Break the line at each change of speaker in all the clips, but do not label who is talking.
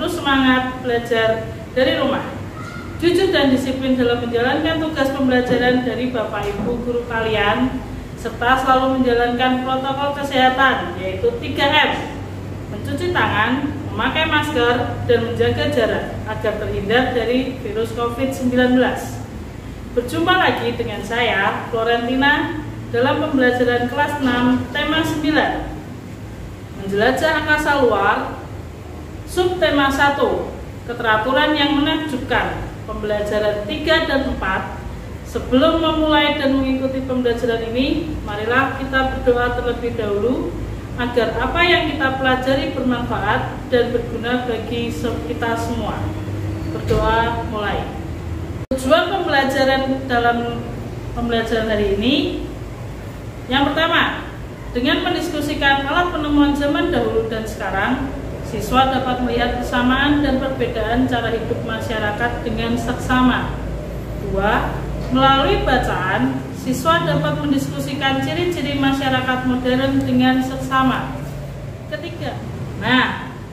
terus semangat belajar dari rumah. Jujur dan disiplin dalam menjalankan tugas pembelajaran dari Bapak Ibu guru kalian, serta selalu menjalankan protokol kesehatan, yaitu 3M, mencuci tangan, memakai masker, dan menjaga jarak agar terhindar dari virus COVID-19. Berjumpa lagi dengan saya, Florentina, dalam pembelajaran kelas 6, tema 9, menjelajah angkasa luar, subtema 1, keteraturan yang menakjubkan, pembelajaran 3 dan 4. Sebelum memulai dan mengikuti pembelajaran ini, marilah kita berdoa terlebih dahulu agar apa yang kita pelajari bermanfaat dan berguna bagi kita semua. Berdoa mulai. Tujuan pembelajaran dalam pembelajaran hari ini, yang pertama, dengan mendiskusikan alat penemuan zaman dahulu dan sekarang, siswa dapat melihat persamaan dan perbedaan cara hidup masyarakat dengan seksama. 2. Melalui bacaan, siswa dapat mendiskusikan ciri-ciri masyarakat modern dengan seksama. Ketiga,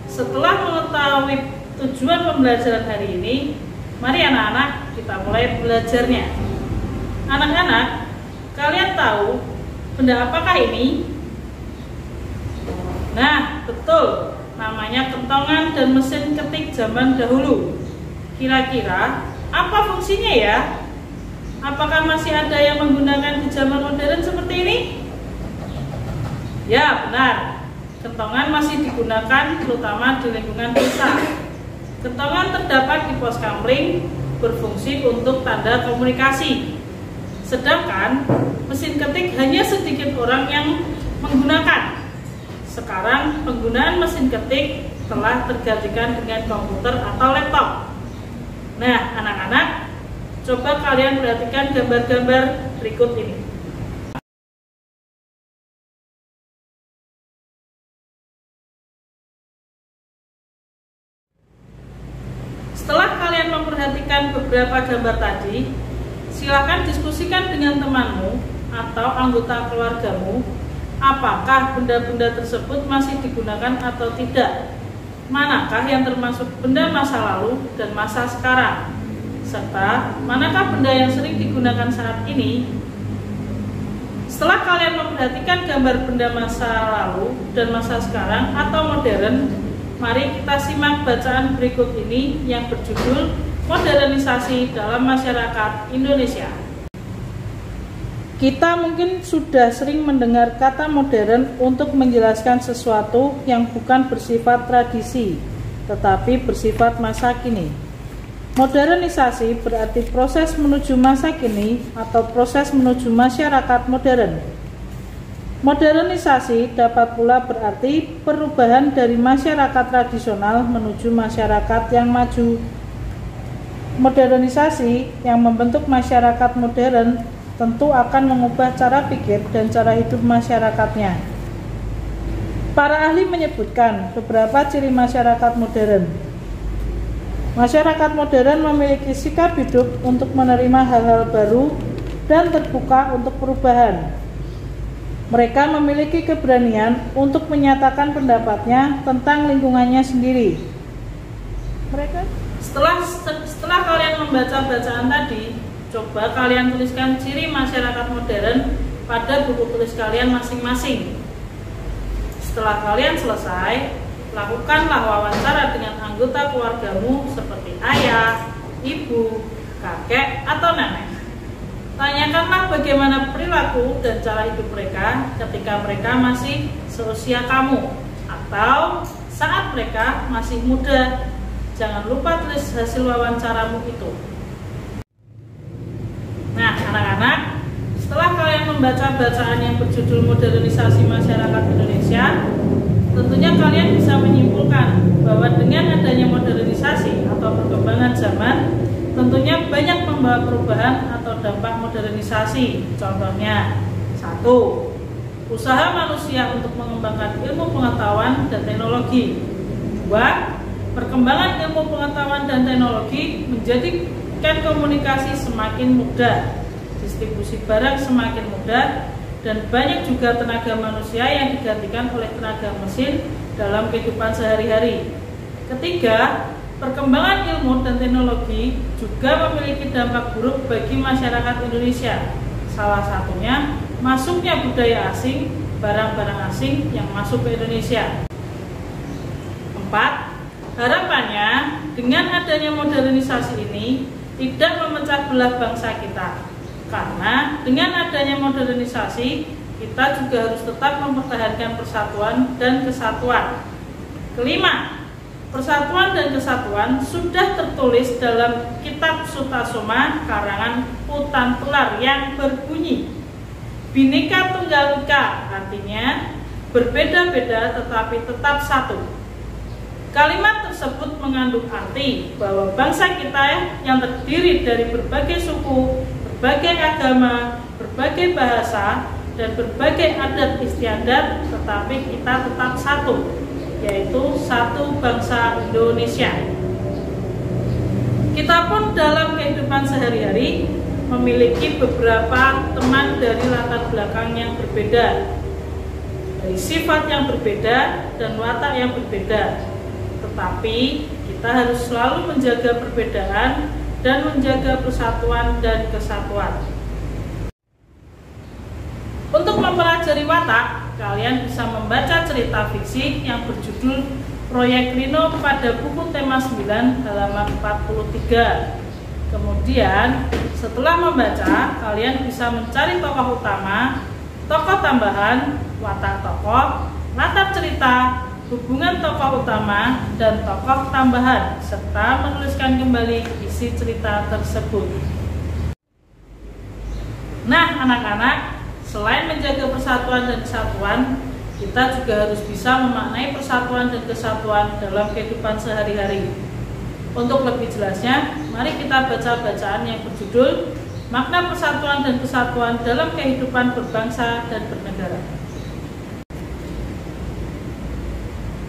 setelah mengetahui tujuan pembelajaran hari ini, mari anak-anak kita mulai belajarnya. Anak-anak, kalian tahu benda apakah ini? Nah, betul, namanya kentongan dan mesin ketik zaman dahulu. Kira-kira apa fungsinya ya? Apakah masih ada yang menggunakan di zaman modern seperti ini? Ya, benar. Kentongan masih digunakan terutama di lingkungan desa. Kentongan terdapat di pos kamling, berfungsi untuk tanda komunikasi. Sedangkan mesin ketik hanya sedikit orang yang menggunakan. Sekarang penggunaan mesin ketik telah tergantikan dengan komputer atau laptop. Nah, anak-anak, coba kalian perhatikan gambar-gambar berikut ini. Setelah kalian memperhatikan beberapa gambar tadi, silakan diskusikan dengan temanmu atau anggota keluargamu apakah benda-benda tersebut masih digunakan atau tidak. Manakah yang termasuk benda masa lalu dan masa sekarang? Serta manakah benda yang sering digunakan saat ini? Setelah kalian memperhatikan gambar benda masa lalu dan masa sekarang atau modern, mari kita simak bacaan berikut ini yang berjudul Modernisasi dalam Masyarakat Indonesia. Kita mungkin sudah sering mendengar kata modern untuk menjelaskan sesuatu yang bukan bersifat tradisi, tetapi bersifat masa kini. Modernisasi berarti proses menuju masa kini atau proses menuju masyarakat modern. Modernisasi dapat pula berarti perubahan dari masyarakat tradisional menuju masyarakat yang maju. Modernisasi yang membentuk masyarakat modern tentu akan mengubah cara pikir dan cara hidup masyarakatnya. Para ahli menyebutkan beberapa ciri masyarakat modern. Masyarakat modern memiliki sikap hidup untuk menerima hal-hal baru dan terbuka untuk perubahan. Mereka memiliki keberanian untuk menyatakan pendapatnya tentang lingkungannya sendiri. Setelah kalian membaca bacaan tadi, coba kalian tuliskan ciri masyarakat modern pada buku tulis kalian masing-masing. Setelah kalian selesai, lakukanlah wawancara dengan anggota keluargamu seperti ayah, ibu, kakek, atau nenek. Tanyakanlah bagaimana perilaku dan cara hidup mereka ketika mereka masih seusia kamu atau saat mereka masih muda. Jangan lupa tulis hasil wawancaramu itu. Nah, anak-anak, setelah kalian membaca bacaan yang berjudul Modernisasi Masyarakat Indonesia, tentunya kalian bisa menyimpulkan bahwa dengan adanya modernisasi atau perkembangan zaman, tentunya banyak membawa perubahan atau dampak modernisasi. Contohnya, 1. Usaha manusia untuk mengembangkan ilmu pengetahuan dan teknologi. 2. Perkembangan ilmu pengetahuan dan teknologi menjadikan komunikasi semakin mudah, distribusi barang semakin mudah, dan banyak juga tenaga manusia yang digantikan oleh tenaga mesin dalam kehidupan sehari-hari. Ketiga, perkembangan ilmu dan teknologi juga memiliki dampak buruk bagi masyarakat Indonesia. Salah satunya masuknya budaya asing, barang-barang asing yang masuk ke Indonesia. 4. Harapannya dengan adanya modernisasi ini tidak memecah belah bangsa kita. Karena dengan adanya modernisasi, kita juga harus tetap mempertahankan persatuan dan kesatuan. Kelima, persatuan dan kesatuan sudah tertulis dalam Kitab Sutasoma karangan Putan Tular yang berbunyi Bhinneka Tunggal Ika, artinya berbeda-beda tetapi tetap satu. Kalimat tersebut mengandung arti bahwa bangsa kita yang terdiri dari berbagai suku, berbagai agama, berbagai bahasa, dan berbagai adat istiadat, tetapi kita tetap satu, yaitu satu bangsa Indonesia. Kita pun dalam kehidupan sehari-hari memiliki beberapa teman dari latar belakang yang berbeda, dari sifat yang berbeda dan watak yang berbeda. Tetapi kita harus selalu menjaga perbedaan dan menjaga persatuan dan kesatuan. Untuk mempelajari watak, kalian bisa membaca cerita fiksi yang berjudul Proyek Rino pada buku tema 9 halaman 43. Kemudian setelah membaca, kalian bisa mencari tokoh utama, tokoh tambahan, watak tokoh, latar cerita, hubungan tokoh utama dan tokoh tambahan, serta menuliskan kembali isi cerita tersebut. Nah, anak-anak, selain menjaga persatuan dan kesatuan, kita juga harus bisa memaknai persatuan dan kesatuan dalam kehidupan sehari-hari. Untuk lebih jelasnya, mari kita baca bacaan yang berjudul Makna Persatuan dan Kesatuan dalam Kehidupan Berbangsa dan Bernegara.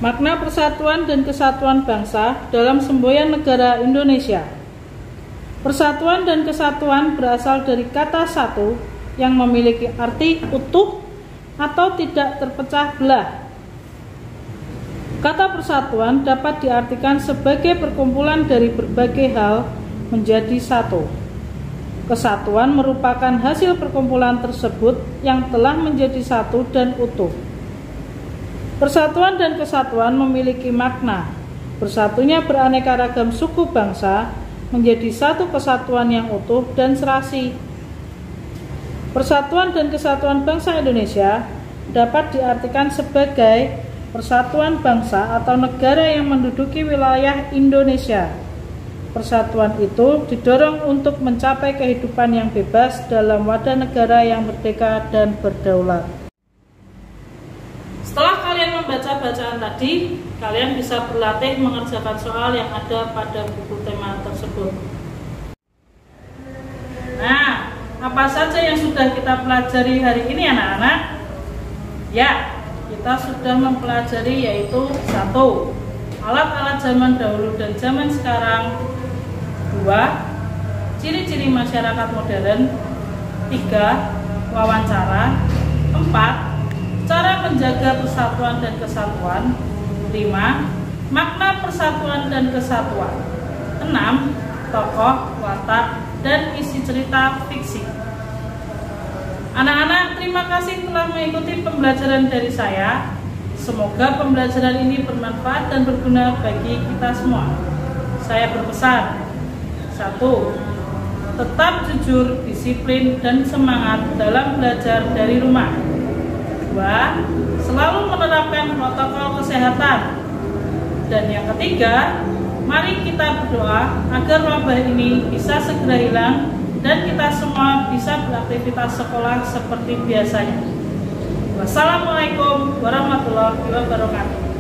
Makna persatuan dan kesatuan bangsa dalam semboyan negara Indonesia. Persatuan dan kesatuan berasal dari kata satu yang memiliki arti utuh atau tidak terpecah belah. Kata persatuan dapat diartikan sebagai perkumpulan dari berbagai hal menjadi satu. Kesatuan merupakan hasil perkumpulan tersebut yang telah menjadi satu dan utuh. Persatuan dan kesatuan memiliki makna bersatunya beraneka ragam suku bangsa menjadi satu kesatuan yang utuh dan serasi. Persatuan dan kesatuan bangsa Indonesia dapat diartikan sebagai persatuan bangsa atau negara yang menduduki wilayah Indonesia. Persatuan itu didorong untuk mencapai kehidupan yang bebas dalam wadah negara yang merdeka dan berdaulat. Setelah kalian membaca bacaan tadi, kalian bisa berlatih mengerjakan soal yang ada pada buku tema tersebut. Nah, apa saja yang sudah kita pelajari hari ini anak-anak? Ya, kita sudah mempelajari yaitu 1. Alat-alat zaman dahulu dan zaman sekarang. 2. Ciri-ciri masyarakat modern. 3. Wawancara. 4. Cara menjaga persatuan dan kesatuan. 5. Makna persatuan dan kesatuan. 6. Tokoh, watak, dan isi cerita fiksi. Anak-anak, terima kasih telah mengikuti pembelajaran dari saya. Semoga pembelajaran ini bermanfaat dan berguna bagi kita semua. Saya berpesan, 1. Tetap jujur, disiplin, dan semangat dalam belajar dari rumah. 2. Selalu menerapkan protokol kesehatan. Dan yang ketiga, mari kita berdoa agar wabah ini bisa segera hilang dan kita semua bisa beraktivitas sekolah seperti biasanya. Wassalamualaikum warahmatullahi wabarakatuh.